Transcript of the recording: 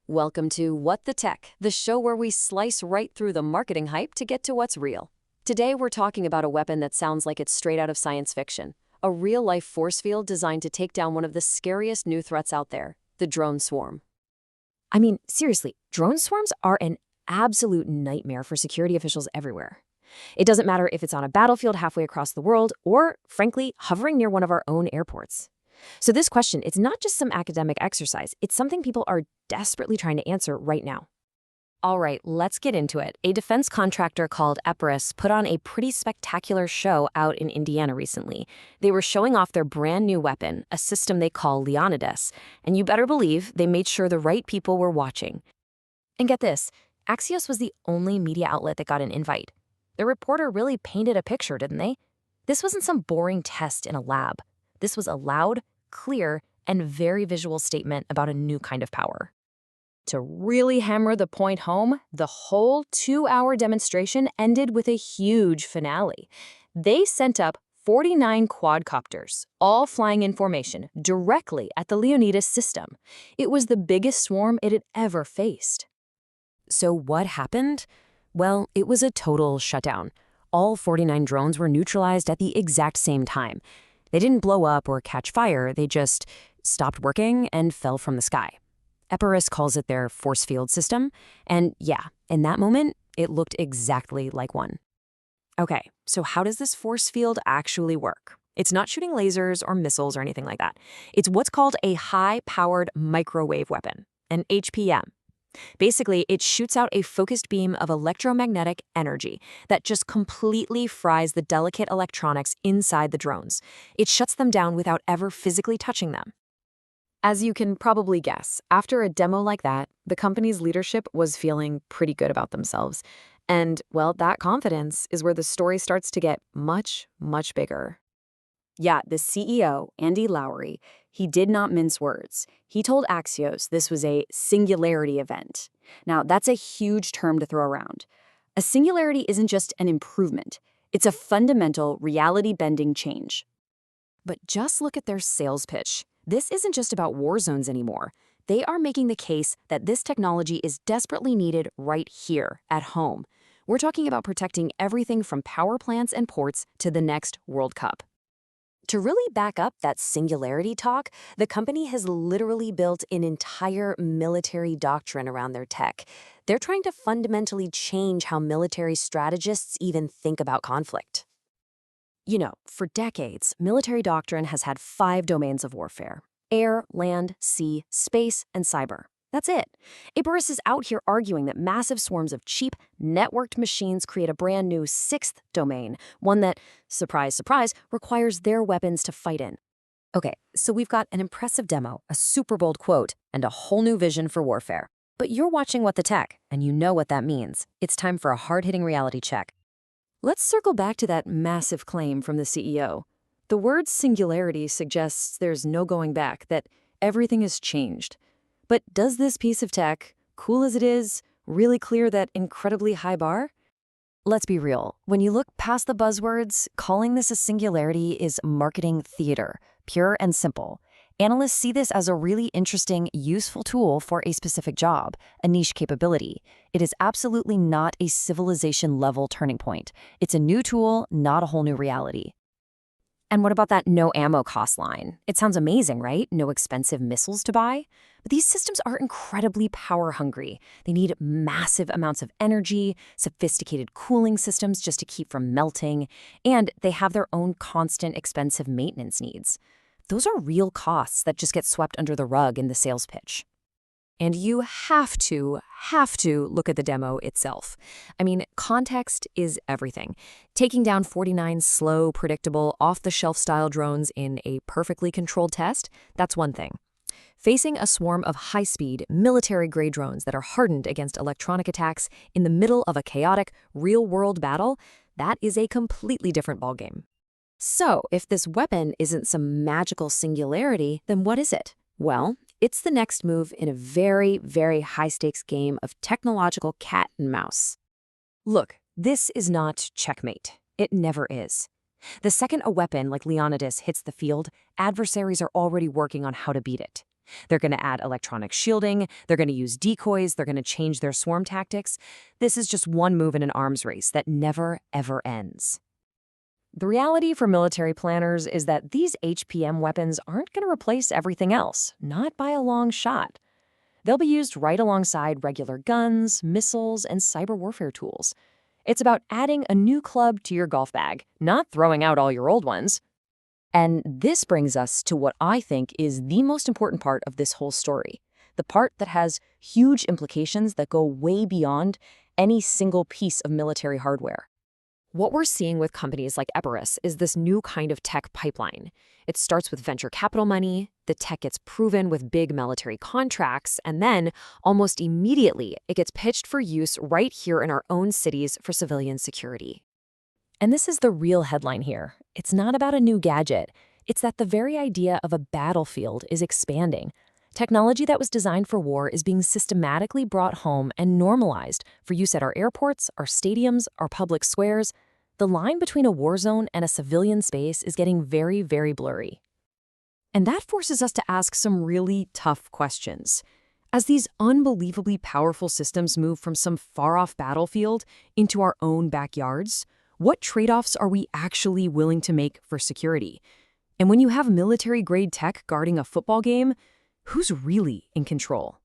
Welcome to What the Tech, the show where we slice right through the marketing hype to get to what's real. Today we're talking about a weapon that sounds like it's straight out of science fiction, a real-life force field designed to take down one of the scariest new threats out there, the drone swarm. I mean, seriously, drone swarms are an absolute nightmare for security officials everywhere. It doesn't matter if it's on a battlefield halfway across the world or, frankly, hovering near one of our own airports. So this question, it's not just some academic exercise, it's something people are desperately trying to answer right now. All right, let's get into it. A defense contractor called Epirus put on a pretty spectacular show out in Indiana recently. They were showing off their brand new weapon, a system they call Leonidas, and you better believe they made sure the right people were watching. And get this, Axios was the only media outlet that got an invite. The reporter really painted a picture, didn't they? This wasn't some boring test in a lab. This was a loud, clear, and very visual statement about a new kind of power. To really hammer the point home, the whole 2-hour demonstration ended with a huge finale. They sent up 49 quadcopters, all flying in formation, directly at the Leonidas system. It was the biggest swarm it had ever faced. So what happened? Well, it was a total shutdown. All 49 drones were neutralized at the exact same time. They didn't blow up or catch fire, they just stopped working and fell from the sky. Epirus calls it their Forcefield system, and yeah, in that moment, it looked exactly like one. Okay, so how does this force field actually work? It's not shooting lasers or missiles or anything like that. It's what's called a high-powered microwave weapon, an HPM. Basically, it shoots out a focused beam of electromagnetic energy that just completely fries the delicate electronics inside the drones. It shuts them down without ever physically touching them. As you can probably guess, after a demo like that, the company's leadership was feeling pretty good about themselves. And, well, that confidence is where the story starts to get much, much bigger. Yeah, the CEO, Andy Lowry, he did not mince words. He told Axios this was a singularity event. Now, that's a huge term to throw around. A singularity isn't just an improvement. It's a fundamental, reality-bending change. But just look at their sales pitch. This isn't just about war zones anymore. They are making the case that this technology is desperately needed right here, at home. We're talking about protecting everything from power plants and ports to the next World Cup. To really back up that singularity talk, the company has literally built an entire military doctrine around their tech. They're trying to fundamentally change how military strategists even think about conflict. You know, for decades, military doctrine has had 5 domains of warfare: air, land, sea, space, and cyber. That's it. Epirus is out here arguing that massive swarms of cheap, networked machines create a brand new 6th domain, one that, surprise, surprise, requires their weapons to fight in. Okay, so we've got an impressive demo, a super bold quote, and a whole new vision for warfare. But you're watching What the Tech, and you know what that means. It's time for a hard-hitting reality check. Let's circle back to that massive claim from the CEO. The word singularity suggests there's no going back, that everything has changed. But does this piece of tech, cool as it is, really clear that incredibly high bar? Let's be real. When you look past the buzzwords, calling this a singularity is marketing theater, pure and simple. Analysts see this as a really interesting, useful tool for a specific job, a niche capability. It is absolutely not a civilization-level turning point. It's a new tool, not a whole new reality. And what about that no ammo cost line? It sounds amazing, right? No expensive missiles to buy? But these systems are incredibly power hungry. They need massive amounts of energy, sophisticated cooling systems just to keep from melting, and they have their own constant expensive maintenance needs. Those are real costs that just get swept under the rug in the sales pitch. And you have to look at the demo itself. I mean, context is everything. Taking down 49 slow, predictable, off-the-shelf style drones in a perfectly controlled test, that's one thing. Facing a swarm of high-speed, military-grade drones that are hardened against electronic attacks in the middle of a chaotic, real-world battle, that is a completely different ballgame. So, if this weapon isn't some magical singularity, then what is it? Well, it's the next move in a very, very high-stakes game of technological cat and mouse. Look, this is not checkmate. It never is. The second a weapon like Leonidas hits the field, adversaries are already working on how to beat it. They're going to add electronic shielding, they're going to use decoys, they're going to change their swarm tactics. This is just one move in an arms race that never, ever ends. The reality for military planners is that these HPM weapons aren't going to replace everything else, not by a long shot. They'll be used right alongside regular guns, missiles, and cyber warfare tools. It's about adding a new club to your golf bag, not throwing out all your old ones. And this brings us to what I think is the most important part of this whole story, the part that has huge implications that go way beyond any single piece of military hardware. What we're seeing with companies like Epirus is this new kind of tech pipeline. It starts with venture capital money, the tech gets proven with big military contracts, and then, almost immediately, it gets pitched for use right here in our own cities for civilian security. And this is the real headline here. It's not about a new gadget. It's that the very idea of a battlefield is expanding. Technology that was designed for war is being systematically brought home and normalized for use at our airports, our stadiums, our public squares. The line between a war zone and a civilian space is getting very, very blurry. And that forces us to ask some really tough questions. As these unbelievably powerful systems move from some far-off battlefield into our own backyards, what trade-offs are we actually willing to make for security? And when you have military-grade tech guarding a football game, who's really in control?